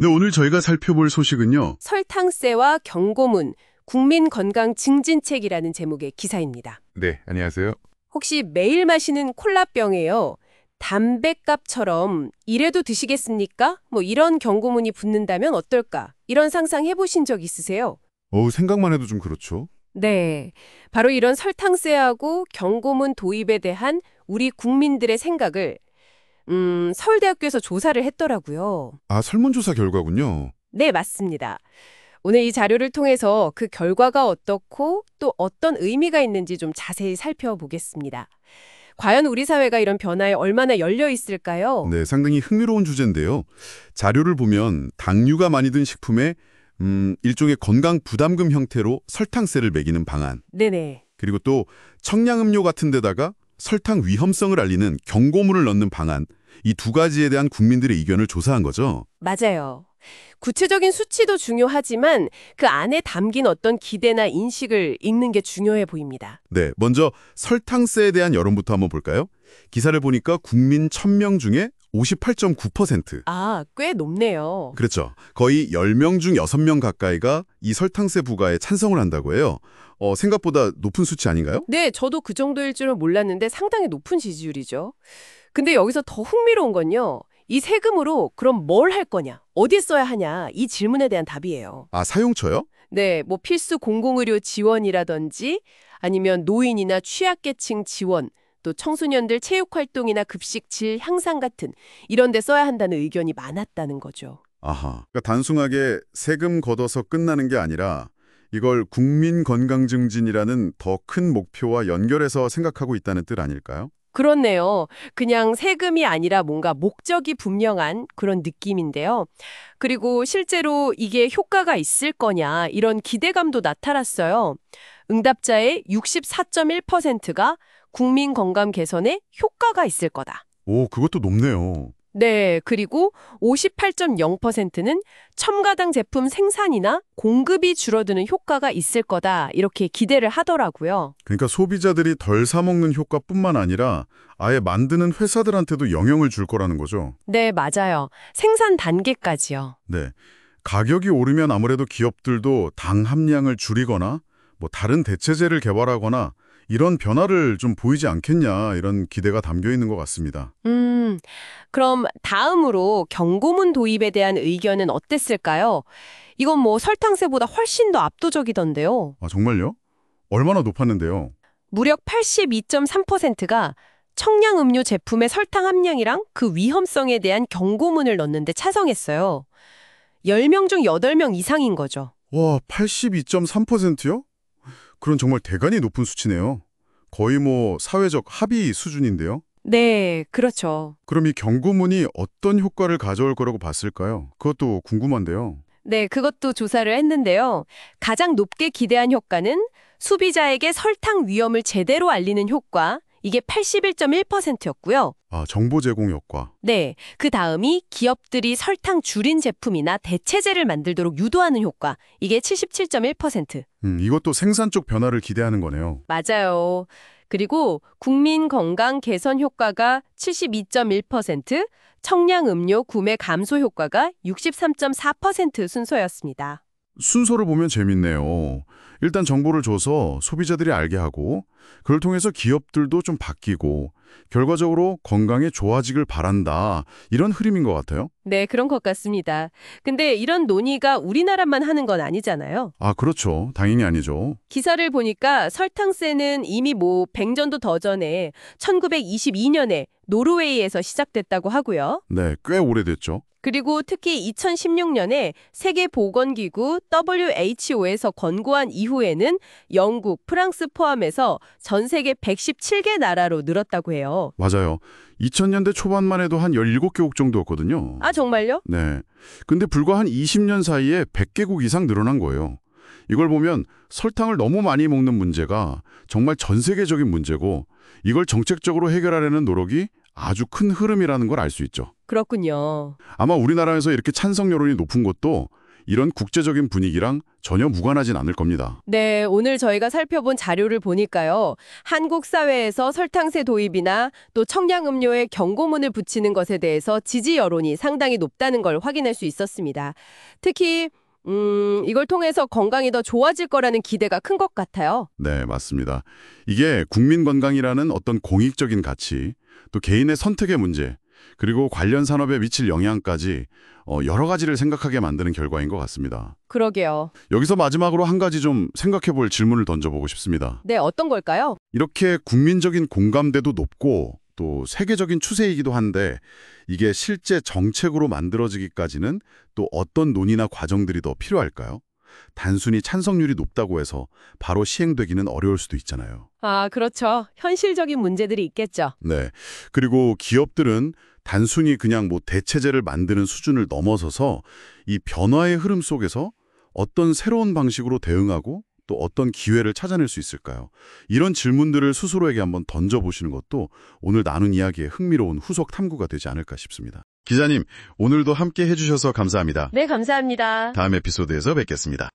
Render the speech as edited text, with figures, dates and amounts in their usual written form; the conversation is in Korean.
네, 오늘 저희가 살펴볼 소식은요. 설탕세와 경고문, 국민건강증진책이라는 제목의 기사입니다. 네, 안녕하세요. 혹시 매일 마시는 콜라병에요. 담뱃값처럼 이래도 드시겠습니까? 이런 경고문이 붙는다면 어떨까? 이런 상상 해보신 적 있으세요? 생각만 해도 좀 그렇죠. 네, 바로 이런 설탕세하고 경고문 도입에 대한 우리 국민들의 생각을 서울대학교에서 조사를 했더라고요. 아, 설문조사 결과군요. 네, 맞습니다. 오늘 이 자료를 통해서 그 결과가 어떻고 또 어떤 의미가 있는지 좀 자세히 살펴보겠습니다. 과연 우리 사회가 이런 변화에 얼마나 열려 있을까요? 네, 상당히 흥미로운 주제인데요. 자료를 보면 당류가 많이 든 식품에 일종의 건강 부담금 형태로 설탕세를 매기는 방안, 네네. 그리고 또 청량음료 같은 데다가 설탕 위험성을 알리는 경고문을 넣는 방안, 이 두 가지에 대한 국민들의 의견을 조사한 거죠. 맞아요. 구체적인 수치도 중요하지만 그 안에 담긴 어떤 기대나 인식을 읽는 게 중요해 보입니다. 네, 먼저 설탕세에 대한 여론부터 한번 볼까요? 기사를 보니까 국민 1000명 중에 58.9%. 아, 꽤 높네요. 그렇죠. 거의 10명 중 6명 가까이가 이 설탕세 부과에 찬성을 한다고 해요. 생각보다 높은 수치 아닌가요? 네, 저도 그 정도일 줄은 몰랐는데 상당히 높은 지지율이죠. 근데 여기서 더 흥미로운 건요. 이 세금으로 그럼 뭘 할 거냐, 어디에 써야 하냐, 이 질문에 대한 답이에요. 아, 사용처요? 네, 필수 공공의료 지원이라든지 아니면 노인이나 취약계층 지원, 또 청소년들 체육활동이나 급식 질 향상 같은 이런 데 써야 한다는 의견이 많았다는 거죠. 아하. 그러니까 단순하게 세금 걷어서 끝나는 게 아니라 이걸 국민 건강 증진이라는 더 큰 목표와 연결해서 생각하고 있다는 뜻 아닐까요? 그렇네요. 그냥 세금이 아니라 뭔가 목적이 분명한 그런 느낌인데요. 그리고 실제로 이게 효과가 있을 거냐 이런 기대감도 나타났어요. 응답자의 64.1%가 국민 건강 개선에 효과가 있을 거다. 오, 그것도 높네요. 네, 그리고 58.0%는 첨가당 제품 생산이나 공급이 줄어드는 효과가 있을 거다. 이렇게 기대를 하더라고요. 그러니까 소비자들이 덜 사 먹는 효과뿐만 아니라 아예 만드는 회사들한테도 영향을 줄 거라는 거죠. 네, 맞아요. 생산 단계까지요. 네. 가격이 오르면 아무래도 기업들도 당 함량을 줄이거나 다른 대체제를 개발하거나 이런 변화를 좀 보이지 않겠냐 이런 기대가 담겨 있는 것 같습니다. 그럼 다음으로 경고문 도입에 대한 의견은 어땠을까요? 이건 설탕세보다 훨씬 더 압도적이던데요. 아, 정말요? 얼마나 높았는데요? 무려 82.3%가 청량음료 제품의 설탕 함량이랑 그 위험성에 대한 경고문을 넣는데 찬성했어요. 10명 중 8명 이상인 거죠. 와, 82.3%요? 그건 정말 대단히 높은 수치네요. 거의 사회적 합의 수준인데요. 네, 그렇죠. 그럼 이 경고문이 어떤 효과를 가져올 거라고 봤을까요? 그것도 궁금한데요. 네, 그것도 조사를 했는데요. 가장 높게 기대한 효과는 소비자에게 설탕 위험을 제대로 알리는 효과, 이게 81.1%였고요. 아, 정보 제공 효과. 네, 그 다음이 기업들이 설탕 줄인 제품이나 대체제를 만들도록 유도하는 효과, 이게 77.1%. 이것도 생산 쪽 변화를 기대하는 거네요. 맞아요. 그리고 국민 건강 개선 효과가 72.1%, 청량 음료 구매 감소 효과가 63.4% 순서였습니다. 순서를 보면 재밌네요. 일단 정보를 줘서 소비자들이 알게 하고 그걸 통해서 기업들도 좀 바뀌고 결과적으로 건강에 좋아지길 바란다. 이런 흐름인 것 같아요. 네, 그런 것 같습니다. 근데 이런 논의가 우리나라만 하는 건 아니잖아요. 아, 그렇죠. 당연히 아니죠. 기사를 보니까 설탕세는 이미 100년도 더 전에 1922년에 노르웨이에서 시작됐다고 하고요. 네, 꽤 오래됐죠. 그리고 특히 2016년에 세계보건기구 WHO에서 권고한 이후에는 영국, 프랑스 포함해서 전 세계 117개 나라로 늘었다고 해요. 맞아요. 2000년대 초반만 해도 한 17개국 정도였거든요. 아, 정말요? 네. 근데 불과 한 20년 사이에 100개국 이상 늘어난 거예요. 이걸 보면 설탕을 너무 많이 먹는 문제가 정말 전 세계적인 문제고 이걸 정책적으로 해결하려는 노력이 아주 큰 흐름이라는 걸 알 수 있죠. 그렇군요. 아마 우리나라에서 이렇게 찬성 여론이 높은 것도 이런 국제적인 분위기랑 전혀 무관하진 않을 겁니다. 네, 오늘 저희가 살펴본 자료를 보니까요. 한국 사회에서 설탕세 도입이나 또 청량음료에 경고문을 붙이는 것에 대해서 지지 여론이 상당히 높다는 걸 확인할 수 있었습니다. 특히 이걸 통해서 건강이 더 좋아질 거라는 기대가 큰 것 같아요. 네, 맞습니다. 이게 국민 건강이라는 어떤 공익적인 가치, 또 개인의 선택의 문제, 그리고 관련 산업에 미칠 영향까지 여러 가지를 생각하게 만드는 결과인 것 같습니다. 그러게요. 여기서 마지막으로 한 가지 좀 생각해 볼 질문을 던져보고 싶습니다. 네, 어떤 걸까요? 이렇게 국민적인 공감대도 높고 또 세계적인 추세이기도 한데 이게 실제 정책으로 만들어지기까지는 또 어떤 논의나 과정들이 더 필요할까요? 단순히 찬성률이 높다고 해서 바로 시행되기는 어려울 수도 있잖아요. 아, 그렇죠. 현실적인 문제들이 있겠죠. 네. 그리고 기업들은 단순히 그냥 뭐 대체제를 만드는 수준을 넘어서서 이 변화의 흐름 속에서 어떤 새로운 방식으로 대응하고 또 어떤 기회를 찾아낼 수 있을까요? 이런 질문들을 스스로에게 한번 던져보시는 것도 오늘 나눈 이야기의 흥미로운 후속 탐구가 되지 않을까 싶습니다. 기자님, 오늘도 함께 해주셔서 감사합니다. 네, 감사합니다. 다음 에피소드에서 뵙겠습니다.